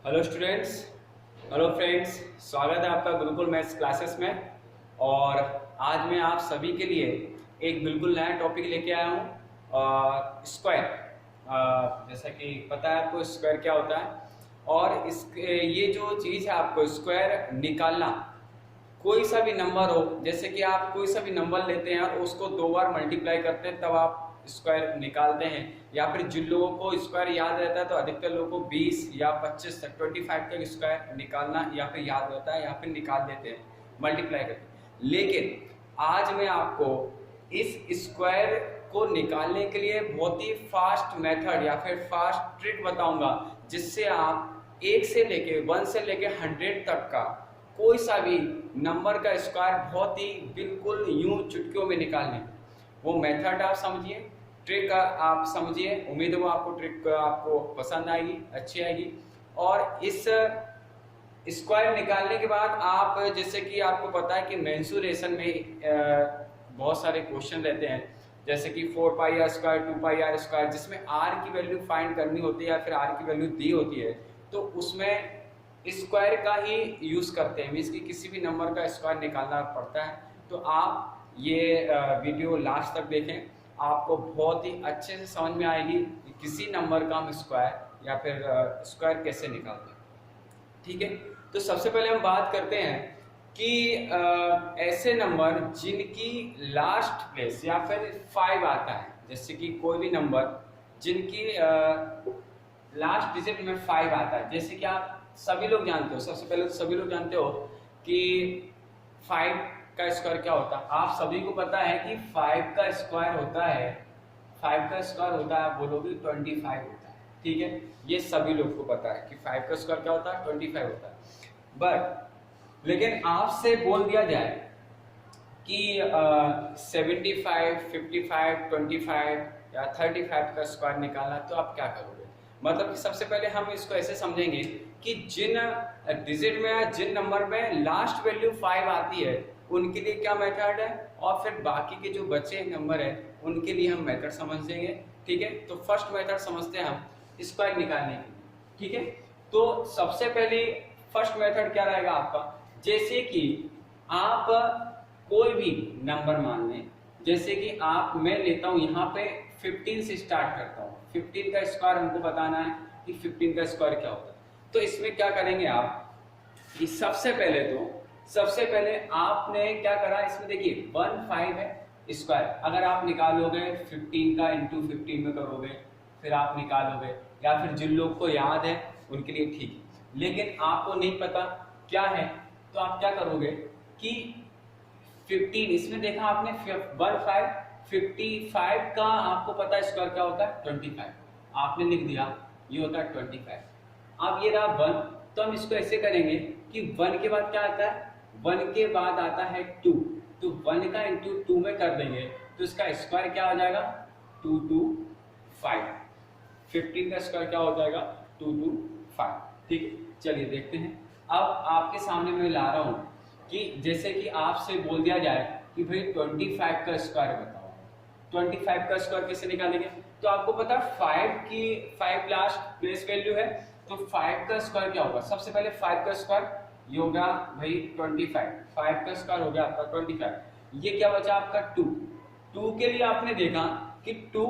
Hello students, hello friends, स्वागत है आपका गुरुकुल मैथ्स क्लासेस में। और आज मैं आप सभी के लिए एक बिल्कुल नया टॉपिक लेके आया हूँ, स्क्वायर। जैसा कि पता है आपको स्क्वायर क्या होता है। और इस ये जो चीज़ है आपको स्क्वायर निकालना, कोई सा भी नंबर हो, जैसे कि आप कोई सा भी नंबर लेते हैं और उसको दो बार मल्टीप्लाई करते हैं तब आप स्क्वायर निकालते हैं। या फिर जिन लोगों को स्क्वायर याद रहता है तो अधिकतर लोगों को 20 या 25 तक 25 तक स्क्वायर निकालना या फिर याद रहता है या फिर निकाल देते हैं मल्टीप्लाई करके। लेकिन आज मैं आपको इस स्क्वायर को निकालने के लिए बहुत ही फास्ट मेथड या फिर फास्ट ट्रिक बताऊंगा, जिससे आप 1 से लेके 1 से लेके 100 तक का कोई सा भी नंबर का स्क्वायर बहुत ही बिल्कुल यूं चुटकियों में निकालने। वो मेथड आप समझिए, ट्रिक आप समझिए। उम्मीद है वो आपको ट्रिक आपको पसंद आएगी, अच्छी आएगी। और इस स्क्वायर निकालने के बाद आप, जैसे कि आपको पता है कि मेंसुरेशन में बहुत सारे क्वेश्चन रहते हैं, जैसे कि 4 पाई स्क्वायर, 2 पाई स्क्वायर, जिसमें आर की वैल्यू फाइंड करनी होती है या फिर आर की वैल्यू दी होती है, तो उसमें स्क्वायर का ही यूज करते हैं। मीन्स कि किसी भी नंबर का स्क्वायर निकालना पड़ता है। तो आप ये वीडियो लास्ट तक देखें, आपको बहुत ही अच्छे से समझ में आएगी कि किसी नंबर का हम स्क्वायर या फिर स्क्वायर कैसे निकालते हैं। ठीक है, तो सबसे पहले हम बात करते हैं कि ऐसे नंबर जिनकी लास्ट प्लेस या फिर 5 आता है। जैसे कि कोई भी नंबर जिनकी लास्ट डिजिट में 5 आता है, जैसे कि आप सभी लोग जानते हो, सबसे पहले तो सभी लोग जानते हो कि 5 का स्क्वायर क्या होता है। आप सभी को पता है कि 5 का स्क्वायर होता है, 5 का स्क्वायर होता है, आप बोलोगे 25 होता है। ठीक है, ये सभी लोग को पता है कि 5 का स्क्वायर क्या होता है, 25 होता है। बट लेकिन आपसे बोल दिया जाए कि 75, 55, 25 या 35 का स्क्वायर निकालना, तो आप क्या करोगे? मतलब कि सबसे पहले हम इसको ऐसे समझेंगे कि जिन डिजिट में या जिन नंबर में लास्ट वैल्यू 5 आती है उनके लिए क्या मेथड है, और फिर बाकी के जो बचे नंबर है उनके लिए हम मेथड समझ देंगे। ठीक है, तो फर्स्ट मेथड समझते हैं हम स्क्वायर निकालने के लिए। ठीक है, तो सबसे पहले फर्स्ट मेथड क्या रहेगा आपका, जैसे कि आप कोई भी नंबर मान लें, जैसे कि मैं लेता हूं यहाँ पे 15 से स्टार्ट करता हूँ। 15 का स्क्वायर हमको बताना है कि 15 का स्क्वायर क्या होता है। तो इसमें क्या करेंगे आप कि सबसे पहले आपने क्या करा, इसमें देखिए 15 है स्क्वायर। अगर आप निकालोगे 15 का इंटू 15 में करोगे, फिर आप निकालोगे, या फिर जिन लोग को याद है उनके लिए ठीक है। लेकिन आपको नहीं पता क्या है, तो आप क्या करोगे कि 15, इसमें देखा आपने 55 का आपको पता है स्क्वायर क्या होता है, 25। आपने लिख दिया ये होता है 25। अब ये रहा 1, तो हम इसको ऐसे करेंगे कि 1 के बाद क्या आता है, 1 के बाद आता है 2, तो 1 का इंटू 2 में कर देंगे तो इसका स्क्वायर क्या हो जाएगा, 225। 15 का स्क्वायर क्या हो जाएगा, 225। ठीक है, चलिए देखते हैं। अब आपके सामने मैं ला रहा हूं कि जैसे कि आपसे बोल दिया जाए कि भाई 25 का स्क्वायर बताओ, 25 का स्क्वायर कैसे निकालेंगे। तो आपको पता है 5 लास्ट प्लेस वैल्यू है, तो 5 का स्क्वायर क्या होगा, सबसे पहले 5 का स्क्वायर ये होगा भाई 25। 5 का स्क्वायर हो गया आपका 25। ये क्या बचा आपका 2 के लिए आपने देखा कि 2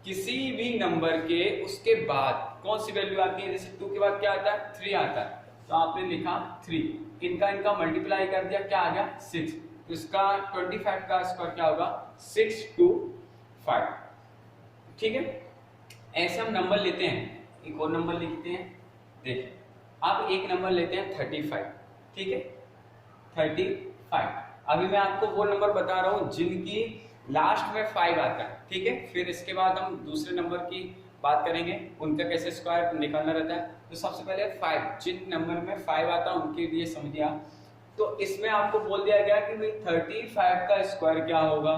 किसी भी नंबर के उसके बाद कौन सी वैल्यू आती है। जैसे 2 के बाद क्या आता है, 3 आता है, तो आपने लिखा 3, इनका मल्टीप्लाई कर दिया, क्या आ गया 6। तो इसका 25 का स्क्वायर क्या होगा, 625। ठीक है, ऐसे हम नंबर लेते हैं। एक और नंबर लिखते हैं, देखिए अब एक नंबर लेते हैं 35। ठीक है, 35। अभी मैं आपको वो नंबर बता रहा हूं जिनकी लास्ट में 5 आता है। ठीक है, फिर इसके बाद हम दूसरे नंबर की बात करेंगे, उनका कैसे स्क्वायर निकालना रहता है। तो सबसे पहले 5, जिन नंबर में 5 आता है उनके लिए समझिए आप। तो इसमें आपको बोल दिया गया कि भाई 35 का स्क्वायर क्या होगा।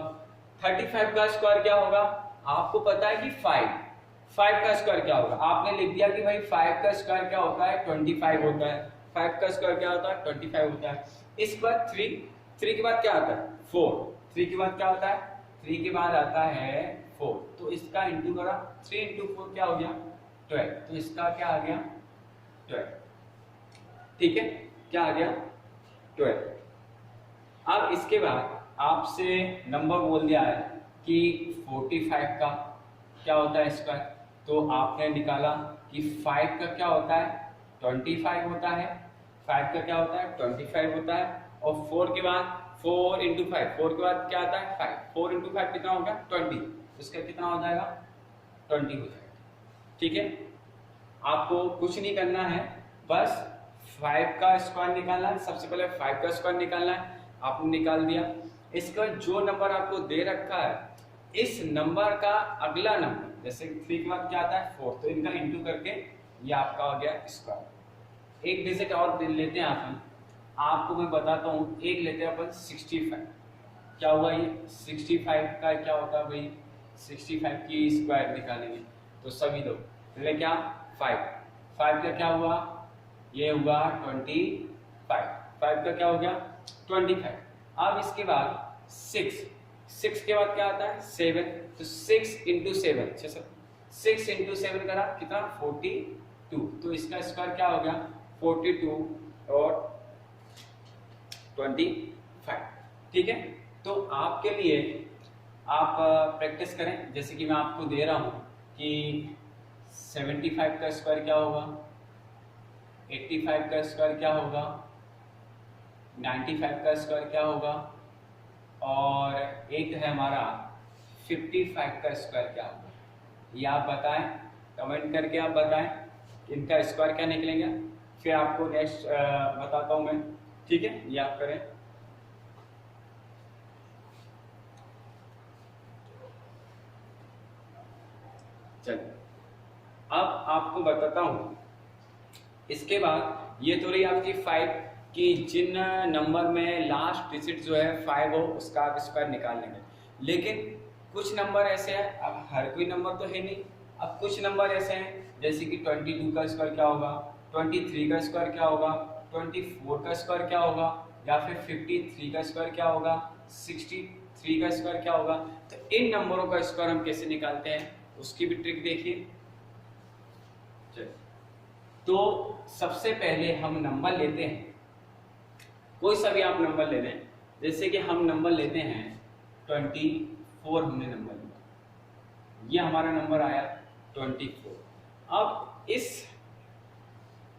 35 का स्क्वायर क्या होगा, आपको पता है कि 5 का स्क्वायर क्या होगा। आपने लिख दिया कि भाई 5 का स्क्वायर क्या होता है, 25 होता है। 5 का स्क्वायर क्या होता है, 25 होता है। इसके बाद 3 के बाद क्या आता है, 4। 3 के बाद क्या होता है, 3 के बाद आता है 4। तो इसका इंटू करा, 3 इंटू 4 क्या हो गया, 12। तो इसका क्या आ गया 12। ठीक है, क्या आ गया 12। अब इसके बाद आपसे नंबर बोल दिया है कि 45 का क्या होता है स्क्वायर, तो आपने निकाला कि 5 का क्या होता है 25 होता है, 5 का क्या होता है 25 होता है, और 4 के बाद 4 इंटू 5, 4 के बाद क्या आता है 5, 4 इंटू 5 कितना हो गया 20, इसका कितना हो जाएगा 20 हो जाएगा। ठीक है, आपको कुछ नहीं करना है, बस 5 का स्क्वायर निकालना है। सबसे पहले 5 का स्क्वायर निकालना है, आपने निकाल दिया। इसका जो नंबर आपको दे रखा है इस नंबर का अगला नंबर, जैसे 3 के बाद क्या आता है 4, तो इनका इंटू करके ये आपका आ गया स्क्वायर। एक डिजिट और लेते हैं अपन, आपको मैं बताता हूँ, एक लेते हैं अपन 65। क्या हुआ ये 65 का क्या होता है भाई, 65 की स्क्वायर निकालेंगे तो सभी लोग पहले क्या 5 का क्या हुआ, ये हुआ 25, 5 का क्या हो गया 25। अब इसके बाद 6 के बाद क्या आता है 7, तो 6 इंटू 7, 6 इंटू 7 करा कितना 42, तो इसका स्क्वायर क्या हो गया 42 और 25। ठीक है, तो आपके लिए आप प्रैक्टिस करें, जैसे कि मैं आपको दे रहा हूं कि 75 का स्क्वायर क्या होगा, 85 का स्क्वायर क्या होगा, 95 का स्क्वायर क्या होगा, और एक है हमारा 55 का स्क्वायर क्या होगा। ये आप बताएं, कमेंट करके आप बताएं इनका स्क्वायर क्या निकलेगा, फिर आपको नेक्स्ट बताता हूं मैं। ठीक है, ये आप करें। चलिए अब आपको बताता हूं, इसके बाद ये तो रही आपकी 5 कि जिन नंबर में लास्ट डिजिट जो है 5 हो उसका आप स्क्वायर निकाल लेंगे। लेकिन कुछ नंबर ऐसे हैं, अब हर कोई नंबर तो है नहीं, अब कुछ नंबर ऐसे हैं जैसे कि 22 का स्क्वायर क्या होगा, 23 का स्क्वायर क्या होगा, 24 का स्क्वायर क्या होगा, या फिर 53 का स्क्वायर क्या होगा, 63 का स्क्वायर क्या होगा। तो इन नंबरों का स्क्वायर हम कैसे निकालते हैं उसकी भी ट्रिक देखिए। तो सबसे पहले हम नंबर लेते हैं, कोई सा भी आप नंबर ले लें, जैसे कि हम नंबर लेते हैं 24, हमने नंबर लिया, ये हमारा नंबर आया 24। अब इस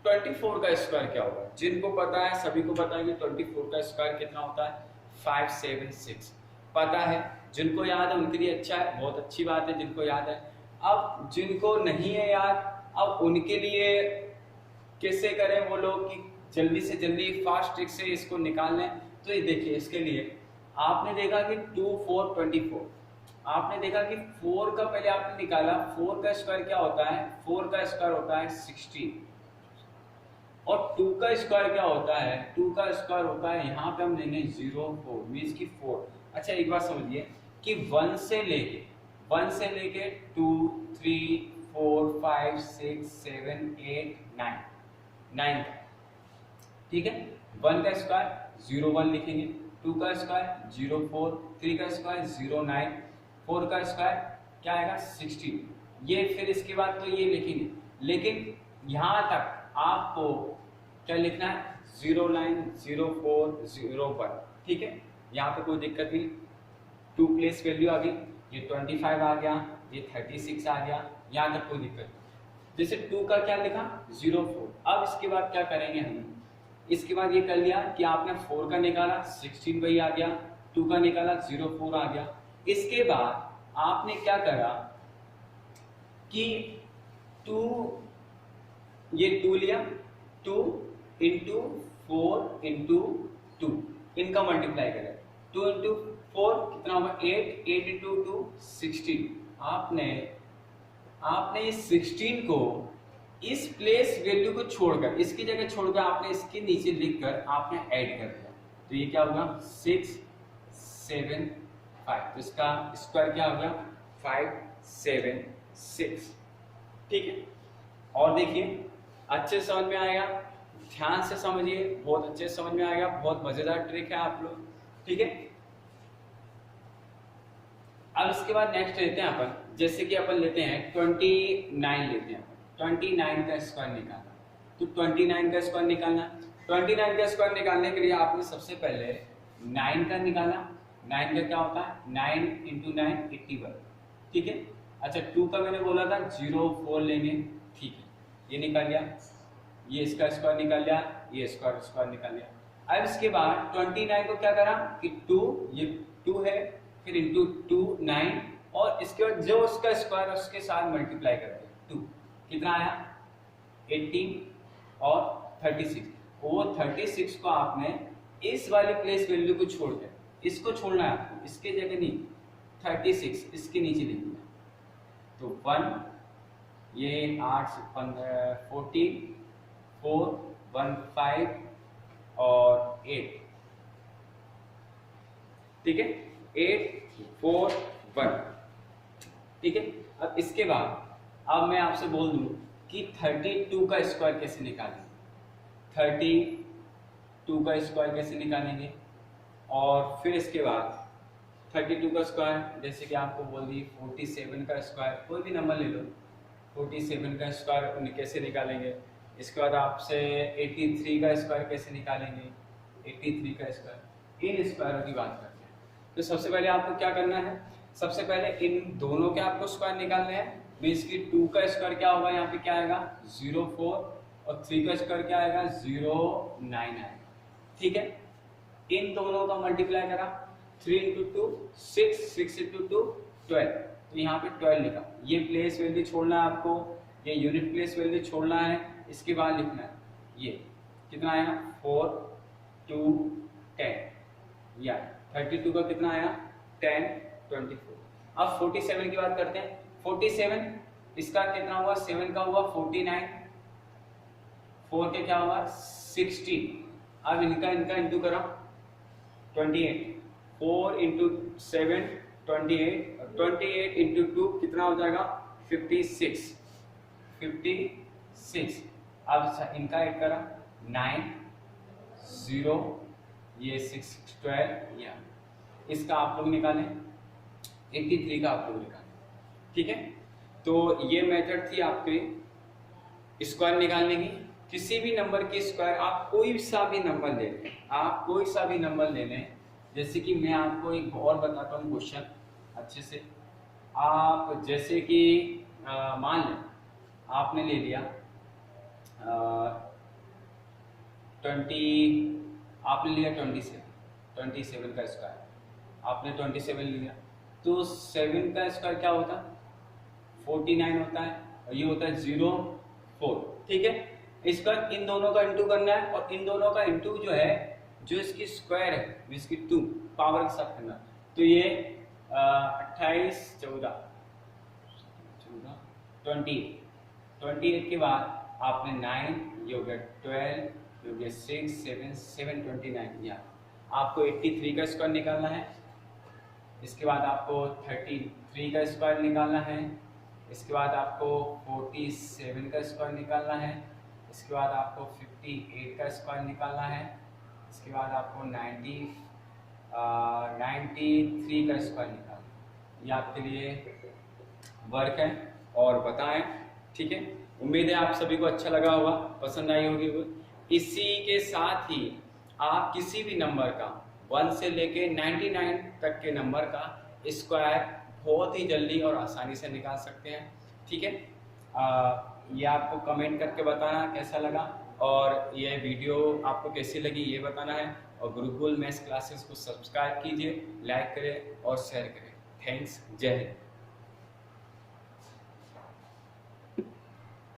24 का स्क्वायर क्या होगा, जिनको पता है सभी को पता है कि 24 का स्क्वायर कितना होता है 576, पता है, जिनको याद है उनके लिए अच्छा है, बहुत अच्छी बात है जिनको याद है। अब जिनको नहीं है याद, अब उनके लिए कैसे करें वो लोग कि जल्दी से जल्दी फास्ट ट्रिक से इसको निकाल लें। तो ये देखिए, इसके लिए आपने देखा कि 2 4 24, आपने देखा कि 4 का पहले आपने निकाला, 4 का स्क्वायर क्या होता है, 4 का स्क्वायर होता है 16, और 2 का स्क्वायर क्या होता है, 2 का स्क्वायर होता है, यहाँ पे हम लेंगे 0 4 मीन्स की 4। अच्छा एक बात समझिए कि 1 से लेके 2 3 4 5 6 7 8 9, ठीक है। 1 का स्क्वायर 0 1 लिखेंगे, 2 का स्क्वायर 0 4, 3 का स्क्वायर 0 9, 4 का स्क्वायर क्या आएगा 16। ये फिर इसके बाद तो ये लिखेंगे, लेकिन यहाँ तक आपको क्या लिखना है 0 9 0 4 0 1, ठीक है। यहाँ पे कोई दिक्कत नहीं, 2 प्लेस वैल्यू आ गई, ये 25 आ गया, ये 36 आ गया, यहाँ तक कोई दिक्कत नहीं। जैसे 2 का क्या लिखा 0 4। अब इसके बाद क्या करेंगे हम, इसके बाद ये कर लिया कि आपने 4 का निकाला 16 वही आ गया, 2 का निकाला 0 4 आ गया। इसके बाद आपने क्या करा कि 2, ये 2 लिया, 2 इंटू 4 इंटू 2, इनका मल्टीप्लाई करें, 2 इंटू 4 कितना होगा 8, 8 इंटू 2 16। आपने इस 16 को इस प्लेस वैल्यू को छोड़कर, इसकी जगह छोड़कर आपने इसके नीचे लिखकर आपने ऐड कर दिया, तो ये क्या होगा 6 7 5, तो इसका स्क्वायर क्या होगा 5 7 6, ठीक है। और देखिए अच्छे समझ में आएगा, ध्यान से समझिए, बहुत अच्छे समझ में आएगा, बहुत मजेदार ट्रिक है आप लोग, ठीक है। अब इसके बाद नेक्स्ट लेते हैं अपन, जैसे कि अपन लेते हैं 29 लेते हैं, 29 का स्क्वायर निकालना। तो 29 का स्क्वायर निकालना। 29 का स्क्वायर निकालने के लिए आपने सबसे पहले 9 का निकाला। 9 का क्या होता है, 9 इंटू 9 81, ठीक है। अच्छा 2 का मैंने बोला था 0 4 लेंगे, ठीक है, ये निकाल लिया, ये इसका स्क्वायर निकाल लिया, ये स्क्वायर निकाल लिया। अब इसके बाद 29 को क्या करा कि 2, ये 2 है, फिर इंटू 2 9, और इसके बाद जो उसका स्क्वायर उसके साथ मल्टीप्लाई कर दिया 2, कितना आया 18 और 36। वो 36 को आपने इस वाली प्लेस वैल्यू को छोड़ दिया, इसको छोड़ना है आपको, इसके जगह नहीं, 36 इसके नीचे लिख दिया, तो 1, ये 8 15 14 4 1 5 और 8, ठीक है, 8 4 1, ठीक है। अब इसके बाद अब मैं आपसे बोल दूं कि 32 का स्क्वायर कैसे निकालेंगे, 32 का स्क्वायर कैसे निकालेंगे, और फिर इसके बाद 32 का स्क्वायर, जैसे कि आपको बोल दी 47 का स्क्वायर, कोई भी नंबर ले लो, 47 का स्क्वायर कैसे निकालेंगे। इसके बाद आपसे 83 का स्क्वायर कैसे निकालेंगे, 83 का स्क्वायर, इन स्क्वायरों की बात करते हैं। तो सबसे पहले आपको क्या करना है, सबसे पहले इन दोनों के आपको स्क्वायर निकालने हैं। मीन्स की 2 का स्क्वायर क्या होगा, यहाँ पे क्या आएगा 0 4, और 3 का स्क्वायर क्या आएगा 0 9 आएगा, ठीक है। इन दोनों का मल्टीप्लाई करा, 3 इंटू 2 6, 6 इंटू 2 12, तो यहाँ पे 12 लिखा। ये प्लेस वैल्यू छोड़ना है आपको, ये यूनिट प्लेस वैल्यू छोड़ना है, इसके बाद लिखना है ये कितना आया 4 2 10, या 32 का कितना आया 10 24। अब 47 की बात करते हैं। 47 इसका कितना हुआ, 7 का हुआ 49, 4 के क्या हुआ 60। अब इनका इंटू करो 28, 4 इंटू 7 28, 28 इंटू 2 कितना हो जाएगा 56, 56। अब इनका ऐड करा 9 0, ये 6 12, या इसका आप लोग निकालें 83 का आप लोग निकालें, ठीक है। तो ये मेथड थी आपके स्क्वायर निकालने की। किसी भी नंबर की स्क्वायर आप कोई सा भी नंबर ले लें, आप कोई सा भी नंबर ले लें। जैसे कि मैं आपको एक और बताता हूँ क्वेश्चन अच्छे से। आप जैसे कि मान लें आपने ले लिया 27 का स्क्वायर, आपने 27 लिया, तो 7 का स्क्वायर क्या होता है 49 होता है, और ये होता है 0 4, ठीक है। इसका इन दोनों का इंटू करना है, और इन दोनों का इंटू जो है, जो इसकी स्क्वायर है इसकी 2 पावर के साथ करना। तो ये 28 14 28 के बाद आपने 9, ये हो गया 12, ये हो गया 6 7 7 29, या आपको 83 का स्क्वायर निकालना है। इसके बाद आपको 33 का स्क्वायर निकालना है। इसके बाद आपको 47 का स्क्वायर निकालना है। इसके बाद आपको 58 का स्क्वायर निकालना है। इसके बाद आपको 93 का स्क्वायर निकालना है। ये आपके लिए वर्क है और बताएं, ठीक है। उम्मीद है आप सभी को अच्छा लगा होगा, पसंद आई होगी। इसी के साथ ही आप किसी भी नंबर का 1 से लेके 99 तक के नंबर का स्क्वायर बहुत ही जल्दी और आसानी से निकाल सकते हैं, ठीक है। ये आपको कमेंट करके बताना कैसा लगा, और ये वीडियो आपको कैसी लगी ये बताना है। और गुरुकुल मैथ्स क्लासेस को सब्सक्राइब कीजिए, लाइक करें और शेयर करें। थैंक्स, जय हिंद।